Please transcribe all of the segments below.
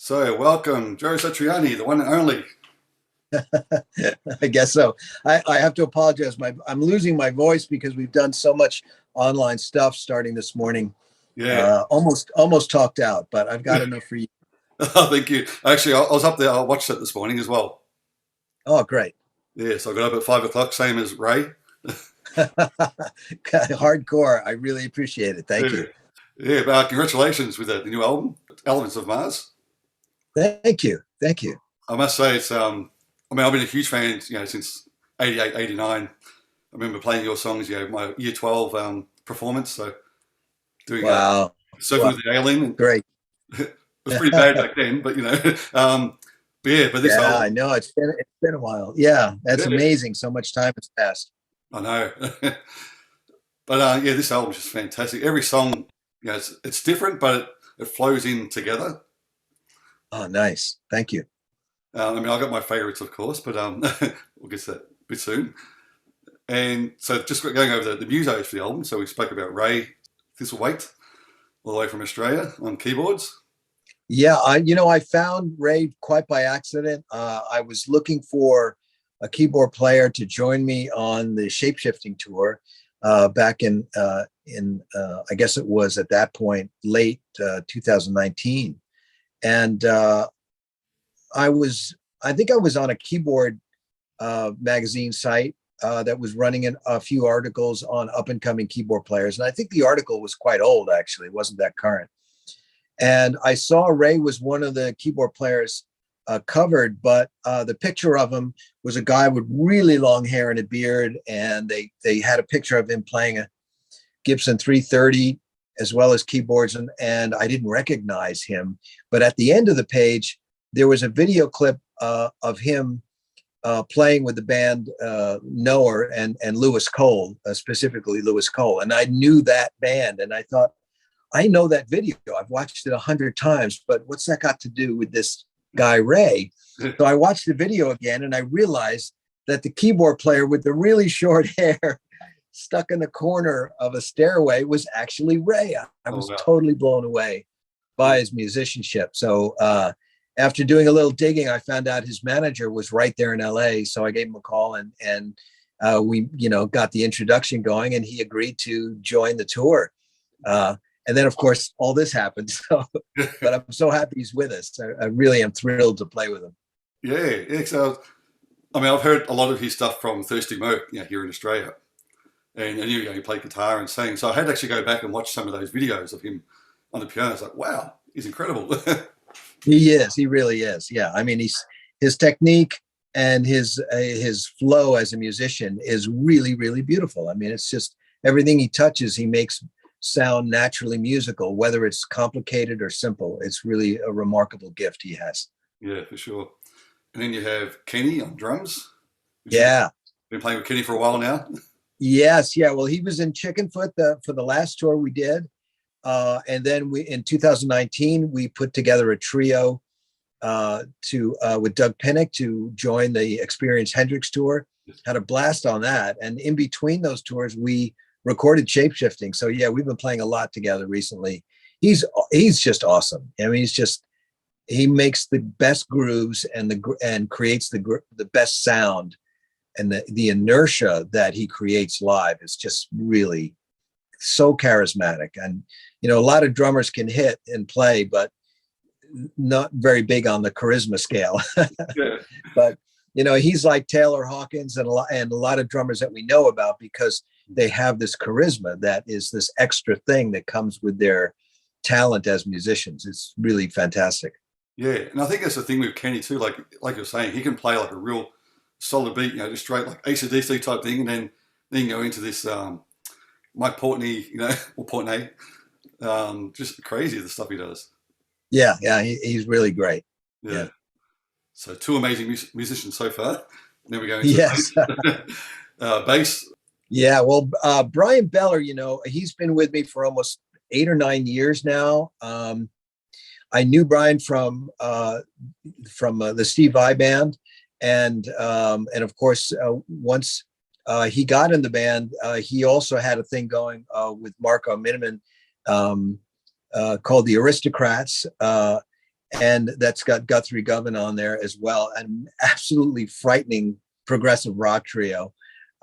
So, welcome, Joe Satriani, the one and only. I guess so. I have to apologize. I'm losing my voice because we've done so much online stuff starting this morning. Yeah. Almost talked out, but I've got enough for you. Oh, thank you. Actually, I was up there. I watched it this morning as well. Oh, great. Yeah, so I got up at 5 o'clock, same as Ray. Hardcore. I really appreciate it. Thank you. Yeah, but congratulations with the new album, Elements of Mars. Thank you. Thank you. I must say, I've been a huge fan, since 88, 89. I remember playing your songs, my year 12 performance. So doing Wow. Surfing with the Alien. Great. It was pretty bad back then, but but this album. I know it's been a while. Yeah, that's amazing. So much time has passed. I know. But this album's just fantastic. Every song, it's different, but it flows in together. Oh, nice. Thank you. I got my favorites, of course, but we'll get to that a bit soon. And so just going over the musos for the album. So we spoke about Ray Thistlethwaite, all the way from Australia on keyboards. Yeah, I found Ray quite by accident. I was looking for a keyboard player to join me on the Shapeshifting tour back in I guess it was at that point late 2019, and I think I was on a keyboard magazine site that was running a few articles on up and coming keyboard players, and I think the article was quite old. Actually, it wasn't that current. And I saw Ray was one of the keyboard players covered, but the picture of him was a guy with really long hair and a beard, and they had a picture of him playing a Gibson 330 as well as keyboards, and I didn't recognize him. But at the end of the page, there was a video clip of him playing with the band Knower and Lewis Cole, specifically Lewis Cole, and I knew that band, and I thought, I know that video. I've watched it 100 times, but what's that got to do with this guy, Ray? So I watched the video again, and I realized that the keyboard player with the really short hair stuck in the corner of a stairway was actually Ray. I was totally blown away by his musicianship. So after doing a little digging, I found out his manager was right there in LA. So I gave him a call, and we, got the introduction going, and he agreed to join the tour. And then, of course, all this happened. So, but I'm so happy he's with us. I really am thrilled to play with him. Yeah. So, I've heard a lot of his stuff from Thirsty Merc, here in Australia, and he played guitar and sang. So I had to actually go back and watch some of those videos of him on the piano. It's like, wow, he's incredible. He is. He really is. Yeah. His technique and his flow as a musician is really, really beautiful. It's just everything he touches, he makes sound naturally musical, whether it's complicated or simple. It's really a remarkable gift he has. Yeah, for sure. And then you have Kenny on drums. Yeah. Been playing with Kenny for a while now. Yes. Yeah. Well, he was in Chickenfoot for the last tour we did. And then in 2019, we put together a trio with Doug Pinnick to join the Experience Hendrix tour. Had a blast on that. And in between those tours, we recorded Shapeshifting. So yeah, we've been playing a lot together recently. He's just awesome. He makes the best grooves and creates the best sound, and the inertia that he creates live is just really so charismatic. And a lot of drummers can hit and play, but not very big on the charisma scale. Yeah. But he's like Taylor Hawkins and a lot of drummers that we know about, because they have this charisma that is this extra thing that comes with their talent as musicians. It's really fantastic. Yeah, and I think that's the thing with Kenny too. Like you're saying, he can play like a real solid beat, just straight like AC/DC type thing, and then go into this Mike Portney, or Portney, just crazy the stuff he does. Yeah, he's really great. Yeah. So two amazing musicians so far. And then we go into bass. Yeah, well, Brian Beller, he's been with me for almost 8 or 9 years now. I knew Brian from the Steve Vai band, and of course, once he got in the band, he also had a thing going with Marco Miniman called the Aristocrats, and that's got Guthrie Govan on there as well. An absolutely frightening progressive rock trio.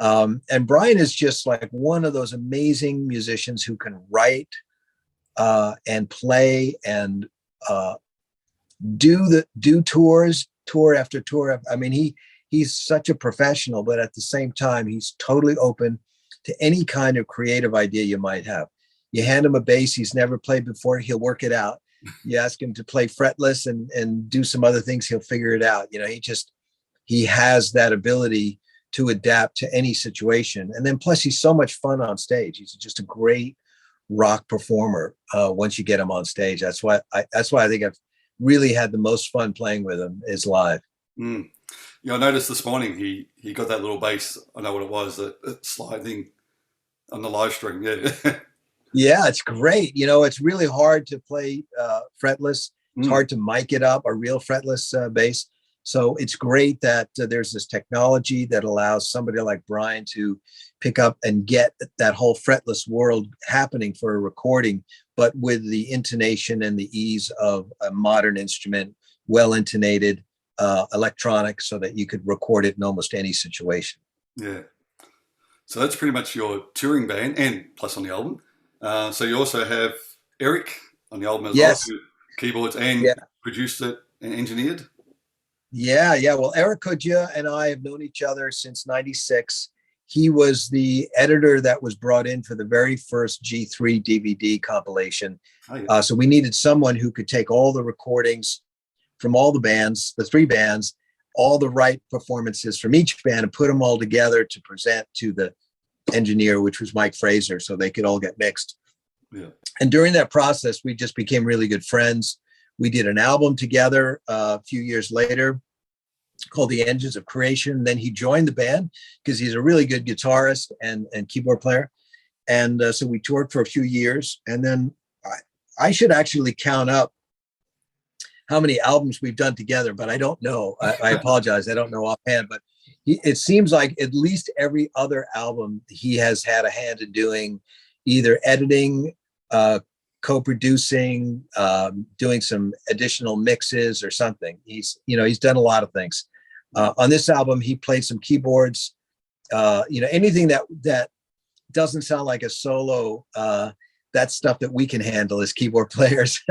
And Brian is just like one of those amazing musicians who can write and play and do tour after tour. I mean, he's such a professional, but at the same time, he's totally open to any kind of creative idea you might have. You hand him a bass he's never played before, he'll work it out. You ask him to play fretless and do some other things, he'll figure it out. You know, he has that ability to adapt to any situation. And then plus he's so much fun on stage. He's just a great rock performer once you get him on stage. That's why I think I've really had the most fun playing with him is live. Mm. Yeah, I noticed this morning he got that little bass. I know what it was, that slide thing on the live stream. Yeah. Yeah, it's great. You know, it's really hard to play fretless. It's hard to mic it up, a real fretless bass. So it's great that there's this technology that allows somebody like Brian to pick up and get that whole fretless world happening for a recording, but with the intonation and the ease of a modern instrument, well intonated, electronic, so that you could record it in almost any situation. Yeah. So that's pretty much your touring band, and plus on the album. So you also have Eric on the album as well, who keyboards and produced it and engineered. Yeah. Well, Eric Kudja and I have known each other since '96. He was the editor that was brought in for the very first G3 DVD compilation. Oh, yeah. So we needed someone who could take all the recordings from all the bands, the three bands, all the right performances from each band, and put them all together to present to the engineer, which was Mike Fraser, so they could all get mixed. Yeah. And during that process, we just became really good friends. We did an album together a few years later called The Engines of Creation. Then he joined the band because he's a really good guitarist and keyboard player. And so we toured for a few years. And then I should actually count up how many albums we've done together, but I don't know. I apologize. I don't know offhand, but it seems like at least every other album he has had a hand in doing, either editing, co-producing, doing some additional mixes or something. He's done a lot of things. On this album, he played some keyboards. Anything that doesn't sound like a solo, that's stuff that we can handle as keyboard players.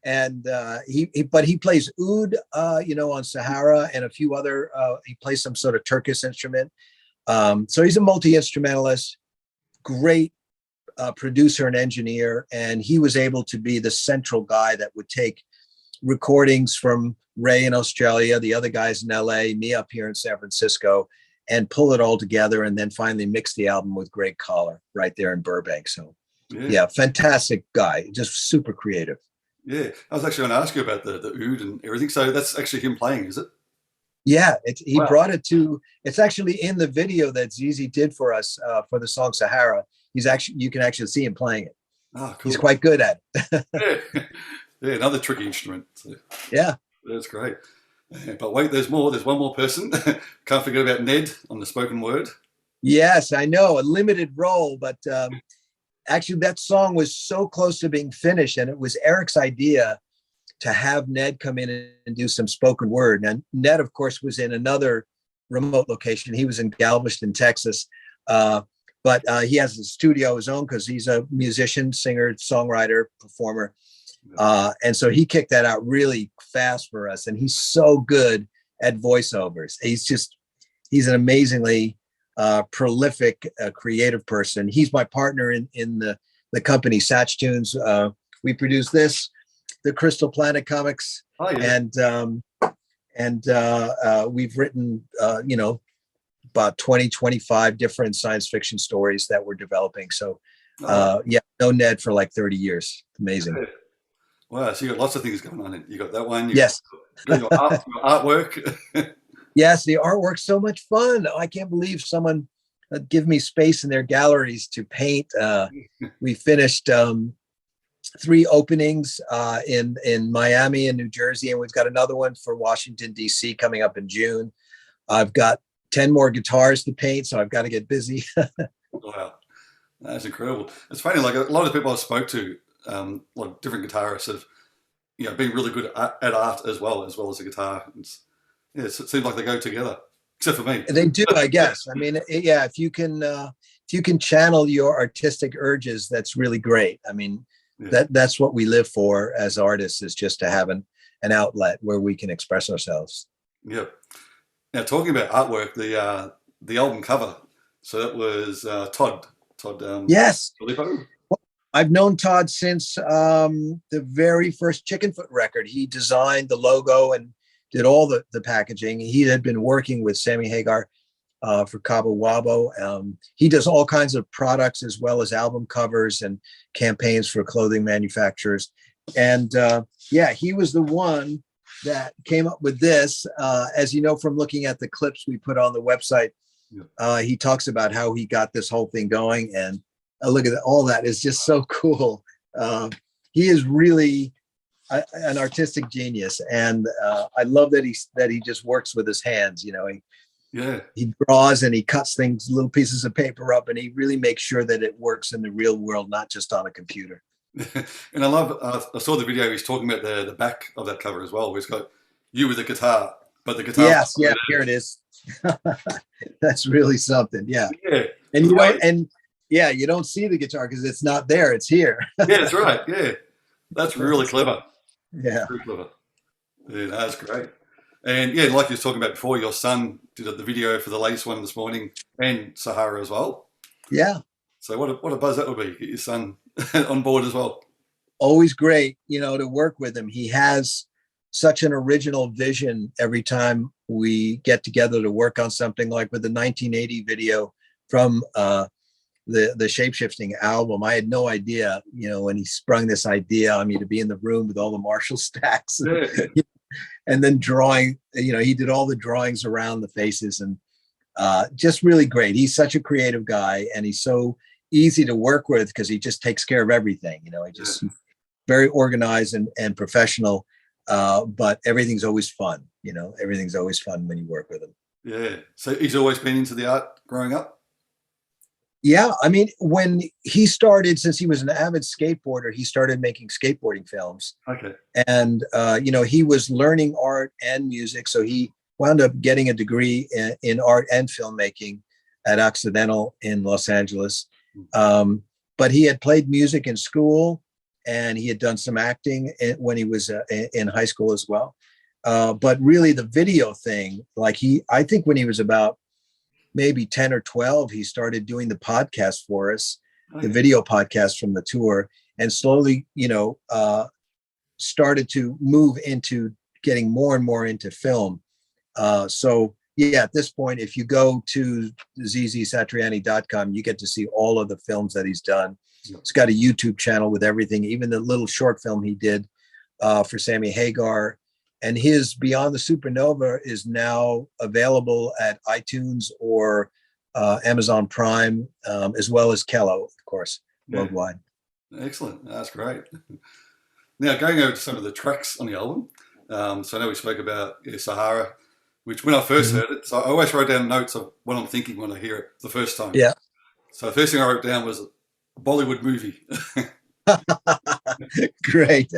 But he plays oud, on Sahara and a few other. He plays some sort of Turkish instrument. So he's a multi-instrumentalist, great producer and engineer, and he was able to be the central guy that would take recordings from Ray in Australia, the other guys in LA, me up here in San Francisco, and pull it all together, and then finally mix the album with Greg Collar right there in Burbank. So yeah, fantastic guy, just super creative. Yeah, I was actually going to ask you about the oud and everything. So that's actually him playing, is it? Yeah, he brought it to. It's actually in the video that Zizi did for us for the song Sahara. You can actually see him playing it. Oh, cool. He's quite good at it. yeah, another tricky instrument. So, yeah, that's great. But wait, there's more. There's one more person. Can't forget about Ned on the spoken word. Yes, I know, a limited role, but actually that song was so close to being finished, and it was Eric's idea to have Ned come in and do some spoken word. And Ned, of course, was in another remote location. He was in Galveston, Texas. But he has a studio of his own because he's a musician, singer, songwriter, performer. And so he kicked that out really fast for us. And he's so good at voiceovers. He's an amazingly prolific, creative person. He's my partner in the company Satch Tunes. We produce the Crystal Planet comics. Oh, yeah. And we've written, about 20, 25 different science fiction stories that we're developing. So, known Ned for like 30 years. Amazing. Wow. So you got lots of things going on. You got that one. Yes. Got your artwork. Yes. The artwork's so much fun. I can't believe someone give me space in their galleries to paint. We finished 3 openings in Miami and New Jersey, and we've got another one for Washington, D.C. coming up in June. I've got 10 more guitars to paint, so I've got to get busy. Wow, that's incredible. It's funny, like a lot of the people I spoke to, a lot of different guitarists have being really good at art as well as the guitar. It seems like they go together, except for me. They do, I guess. I mean, yeah, if you can channel your artistic urges, that's really great. I mean, that's what we live for as artists, is just to have an outlet where we can express ourselves. Yep. Now, talking about artwork, the album cover. So that was Todd. Yes. Filippo. I've known Todd since the very first Chickenfoot record. He designed the logo and did all the packaging. He had been working with Sammy Hagar for Cabo Wabo. He does all kinds of products as well as album covers and campaigns for clothing manufacturers. And he was the one that came up with this. As you know, from looking at the clips we put on the website, he talks about how he got this whole thing going. And look at that. All that is just so cool. He is really an artistic genius. And I love that he just works with his hands. He draws and he cuts things, little pieces of paper up, and he really makes sure that it works in the real world, not just on a computer. And I love, I saw the video, he's talking about the back of that cover as well, where he's got you with the guitar, but the guitar. Yes, here it is. That's really something. Yeah. And you don't see the guitar because it's not there, it's here. That's right. Yeah. That's really clever. Yeah. Very clever. Yeah, that's great. And like you were talking about before, your son did the video for the latest one this morning, and Sahara as well. Yeah. So what a buzz that would be, get your son on board as well. Always great, to work with him. He has such an original vision every time we get together to work on something, like with the 1980 video from the Shapeshifting album. I had no idea, when he sprung this idea on me to be in the room with all the Marshall stacks. And then drawing, he did all the drawings around the faces, and just really great. He's such a creative guy, and he's so easy to work with because he just takes care of everything. He just very organized and professional, but everything's always fun. Everything's always fun when you work with him. Yeah. So he's always been into the art growing up? Yeah. I mean, when he started, since he was an avid skateboarder, he started making skateboarding films. Okay. And, he was learning art and music. So he wound up getting a degree in art and filmmaking at Occidental in Los Angeles. But he had played music in school, and he had done some acting when he was in high school as well. But really the video thing, I think when he was about maybe 10 or 12, he started doing the podcast for us, the video podcast from the tour, and slowly, started to move into getting more and more into film. At this point, if you go to zzsatriani.com, you get to see all of the films that he's done. He's got a YouTube channel with everything, even the little short film he did for Sammy Hagar. And his Beyond the Supernova is now available at iTunes or Amazon Prime, as well as Kello, of course, worldwide. Excellent. That's great. Now, going over to some of the tracks on the album. So I know we spoke about Sahara, which when I first heard it, so I always wrote down notes of what I'm thinking when I hear it the first time. Yeah. So the first thing I wrote down was Bollywood movie. Great.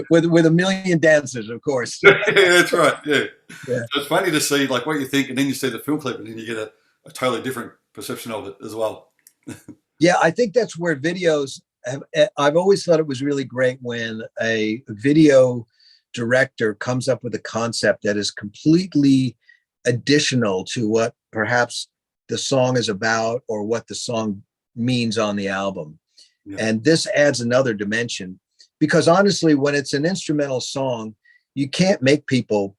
with a million dancers, of course. Yeah, that's right. Yeah. So it's funny to see what you think, and then you see the film clip, and then you get a totally different perception of it as well. Yeah, I think that's where videos I've always thought it was really great when a video director comes up with a concept that is completely additional to what perhaps the song is about or what the song means on the album. Yeah. And this adds another dimension, because honestly, when it's an instrumental song, you can't make people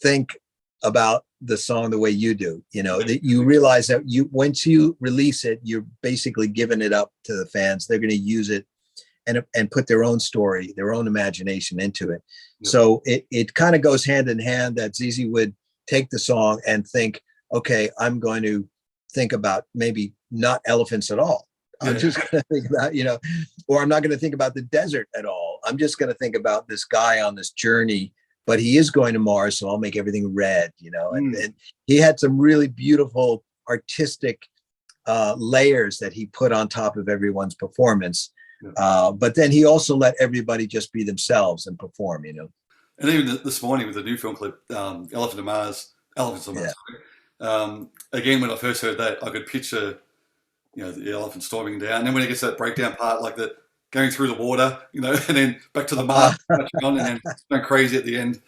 think about the song the way you do. That you realize that once you release it, you're basically giving it up to the fans. They're going to use it and put their own story, their own imagination into it. Yeah. So it kind of goes hand in hand that ZZ would take the song and think, okay, I'm going to think about maybe not elephants at all. I'm just going to think about, or I'm not going to think about the desert at all. I'm just going to think about this guy on this journey, but he is going to Mars, so I'll make everything red, and he had some really beautiful artistic layers that he put on top of everyone's performance, But then he also let everybody just be themselves and perform, you know. And even this morning with the new film clip, Elephants on Mars. Yeah. Again, when I first heard that, I could picture, the elephant storming down. And then when it gets to that breakdown part, like the going through the water, and then back to the Mars, touching on, and then going crazy at the end.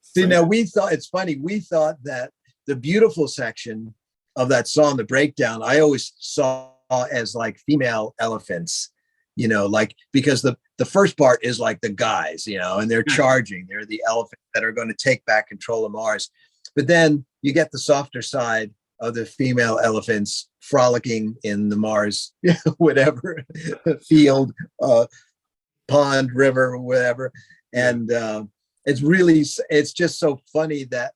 See, now it's funny. We thought that the beautiful section of that song, the breakdown, I always saw as like female elephants, like because the first part is like the guys, and they're charging. They're the elephants that are going to take back control of Mars. But then you get the softer side of the female elephants frolicking in the Mars, whatever, field, pond, river, whatever. And it's just so funny that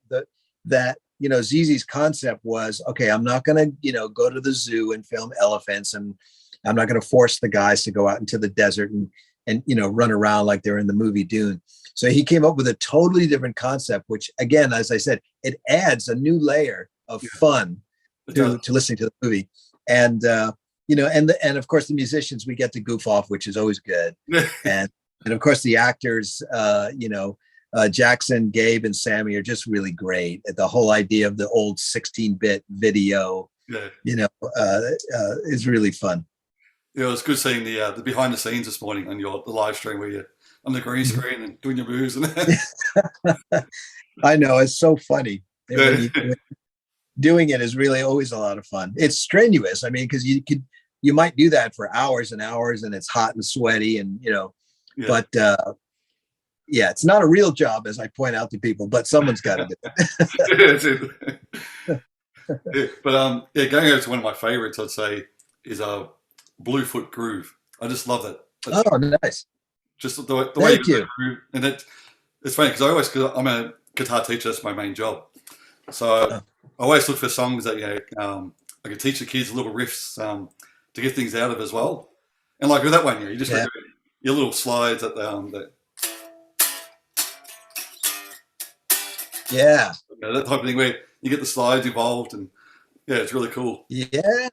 ZZ's concept was, okay, I'm not going to, go to the zoo and film elephants, and I'm not going to force the guys to go out into the desert and run around like they're in the movie Dune. So he came up with a totally different concept, which again, as I said, it adds a new layer of fun to listening to the movie. And, and of course the musicians, we get to goof off, which is always good. and of course the actors, Jackson, Gabe, and Sammy are just really great. The whole idea of the old 16-bit video, is really fun. Yeah, it was good seeing the behind the scenes this morning on the live stream where you're on the green screen and doing your moves. I know, it's so funny. Doing it is really always a lot of fun. It's strenuous. I mean, because you might do that for hours and hours, and it's hot and sweaty, and but it's not a real job, as I point out to people, but someone's got to do it. But going over to one of my favorites, I'd say is Bluefoot Groove. I just love that. Oh, nice. Just the way you do groove. And it's funny because I'm a guitar teacher. That's my main job. So I always look for songs that I could teach the kids little riffs to get things out of as well. And like with that one, you just your little slides at that type of thing where you get the slides involved, and it's really cool. Yeah,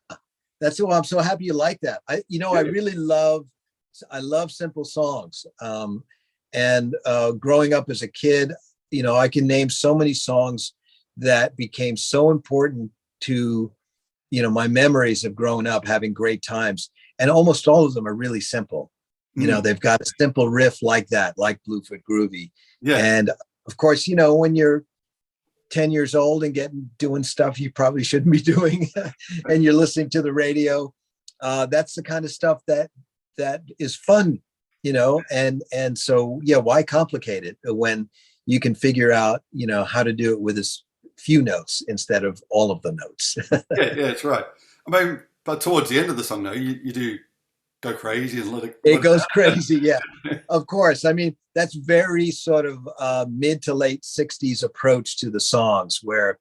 that's why I'm so happy you like that. I really love simple songs. And growing up as a kid, I can name so many songs that became so important to, my memories of growing up, having great times. And almost all of them are really simple. They've got a simple riff like that, like Bluefoot Groovy. Yeah. And of course, when you're 10 years old and doing stuff you probably shouldn't be doing, and you're listening to the radio, that's the kind of stuff that is fun, and so, why complicate it when you can figure out, how to do it with as few notes instead of all of the notes. That's right. I mean, but towards the end of the song, though, you do go crazy and let it goes crazy. Yeah, of course. I mean, that's very sort of mid to late 60s approach to the songs where,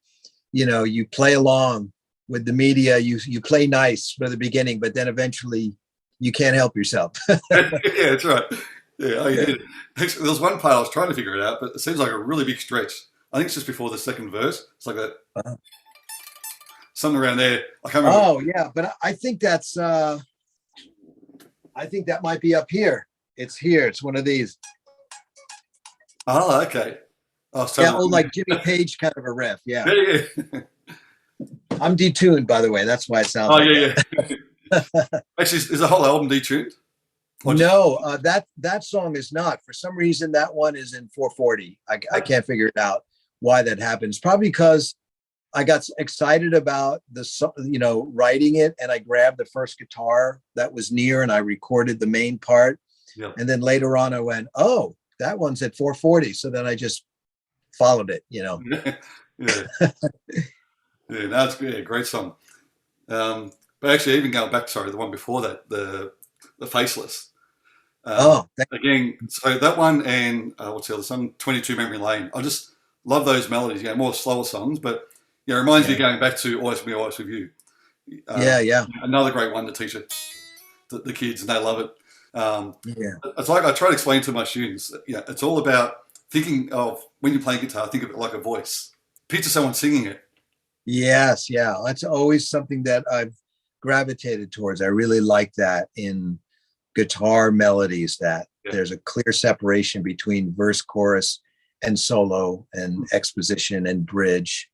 you play along with the media, you play nice for the beginning, but then eventually you can't help yourself. That's right. Yeah, you did. Actually, there was one part I was trying to figure it out, but it seems like a really big stretch. I think it's just before the second verse. It's like that. Something around there. I can't remember. Oh, yeah, but I think that's I think that might be up here. It's here. It's one of these. Oh, okay. Oh, so like Jimmy Page kind of a riff. Yeah. Yeah. I'm detuned, by the way. That's why it sounds. Oh, yeah. Actually, is the whole album detuned? No, that song is not. For some reason, that one is in 440. I can't figure it out why that happens. Probably because I got excited about writing it, and I grabbed the first guitar that was near, and I recorded the main part. Yeah. And then later on, I went, "Oh, that one's at 440." So then I just followed it. Yeah. That's a great song. But actually, even going back, the one before that, the Faceless. Again, so that one and what's the other song? 22 Memory Lane. I just love those melodies. More slower songs, but it reminds me going back to Always Me, Always With You. Another great one to teach the kids, and they love it. It's like I try to explain to my students. It's all about thinking of when you're playing guitar. Think of it like a voice. Picture someone singing it. Yes, that's always something that I've gravitated towards. I really like that in guitar melodies that Yeah. there's a clear separation between verse, chorus, and solo, and exposition and bridge.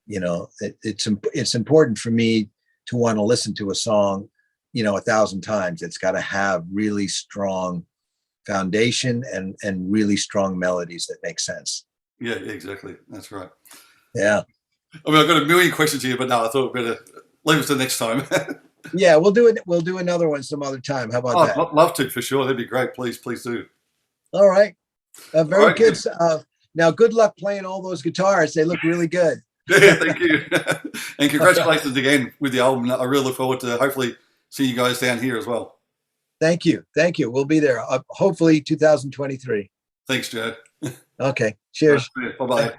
It's important for me to want to listen to a song, 1,000 times. It's got to have really strong foundation and really strong melodies that make sense. Yeah, exactly. That's right. Yeah. I mean, I've got a million questions here, but no, I thought better leave it to next time. Yeah, we'll do it. We'll do another one some other time. How about that? I'd love to, for sure. That'd be great. Please do. All right. Very right. good. Now, good luck playing all those guitars. They look really good. Yeah, thank you. And congratulations again with the album. I really look forward to hopefully seeing you guys down here as well. Thank you. We'll be there. Hopefully 2023. Thanks, Joe. Okay. Cheers. Bye-bye.